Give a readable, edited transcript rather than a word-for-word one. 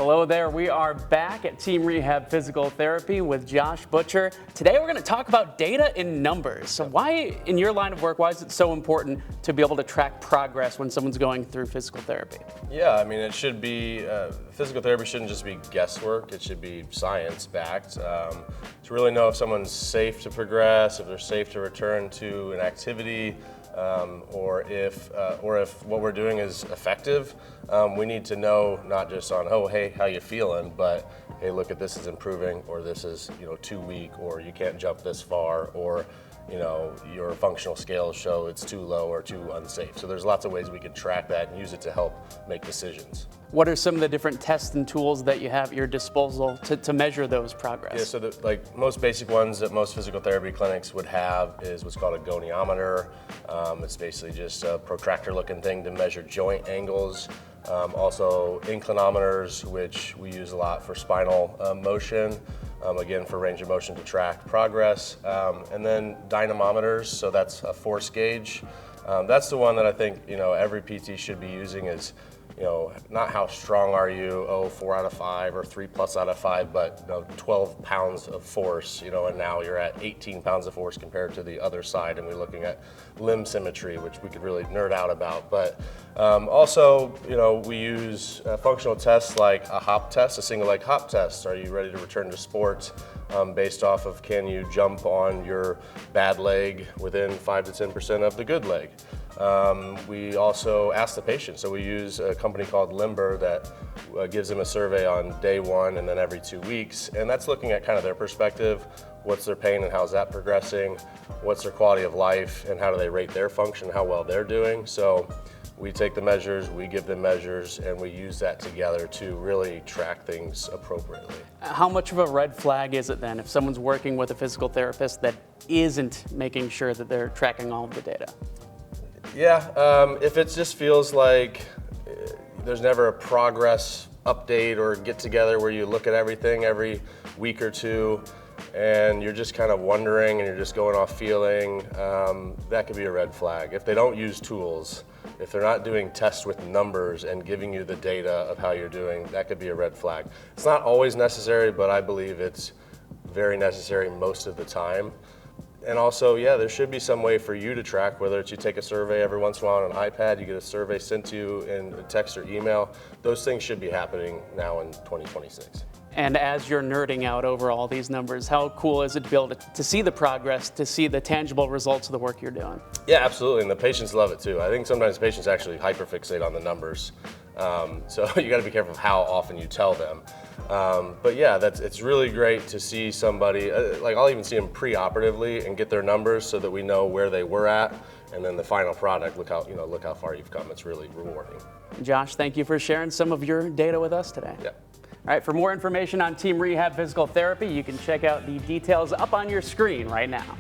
Hello there. We are back at Team Rehab Physical Therapy with Josh Butcher. Today we're going to talk about data in numbers. So why, in your line of work, why is it so important to be able to track progress when someone's going through physical therapy? Yeah, I mean, it should be, physical therapy shouldn't just be guesswork, it should be science-backed. To really know if someone's safe to progress, if they're safe to return to an activity, or if what we're doing is effective. We need to know not just on, oh, hey, how you feeling, but hey, look at this is improving, or this is, too weak, or you can't jump this far, or your functional scales show it's too low or too unsafe. So there's lots of ways we can track that and use it to help make decisions. What are some of the different tests and tools that you have at your disposal to measure those progress? Yeah, so the most basic ones that most physical therapy clinics would have is what's called a goniometer. It's basically just a protractor-looking thing to measure joint angles. Also inclinometers, which we use a lot for spinal motion. Again, for range of motion to track progress. And then dynamometers, so that's a force gauge. That's the one that I think every PT should be using is, not how strong are you, 4 out of 5 or 3+ out of 5, but 12 pounds of force, and now you're at 18 pounds of force compared to the other side, and we're looking at limb symmetry, which we could really nerd out about. But also, we use functional tests like a hop test, a single leg hop test. Are you ready to return to sports? Based off of can you jump on your bad leg within 5 to 10% of the good leg. We also ask the patient, so we use a company called Limber that gives them a survey on day 1 and then every 2 weeks, and that's looking at kind of their perspective, what's their pain and how's that progressing, what's their quality of life and how do they rate their function, how well they're doing. So we take the measures, we give them measures, and we use that together to really track things appropriately. How much of a red flag is it then if someone's working with a physical therapist that isn't making sure that they're tracking all of the data? Yeah, if it just feels like there's never a progress update or get together where you look at everything every week or two and you're just kind of wondering and you're just going off feeling, that could be a red flag. If they don't use tools, if they're not doing tests with numbers and giving you the data of how you're doing, that could be a red flag. It's not always necessary, but I believe it's very necessary most of the time. And also, yeah, there should be some way for you to track, whether it's you take a survey every once in a while on an iPad, you get a survey sent to you in a text or email. Those things should be happening now in 2026. And as you're nerding out over all these numbers, how cool is it to be able to see the progress, to see the tangible results of the work you're doing? Yeah, absolutely, and the patients love it too. I think sometimes patients actually hyperfixate on the numbers. So you gotta be careful of how often you tell them. But yeah, it's really great to see somebody, like I'll even see them pre-operatively and get their numbers so that we know where they were at, and then the final product, look how far you've come. It's really rewarding. Josh, thank you for sharing some of your data with us today. Yeah. All right, for more information on Team Rehab Physical Therapy, you can check out the details up on your screen right now.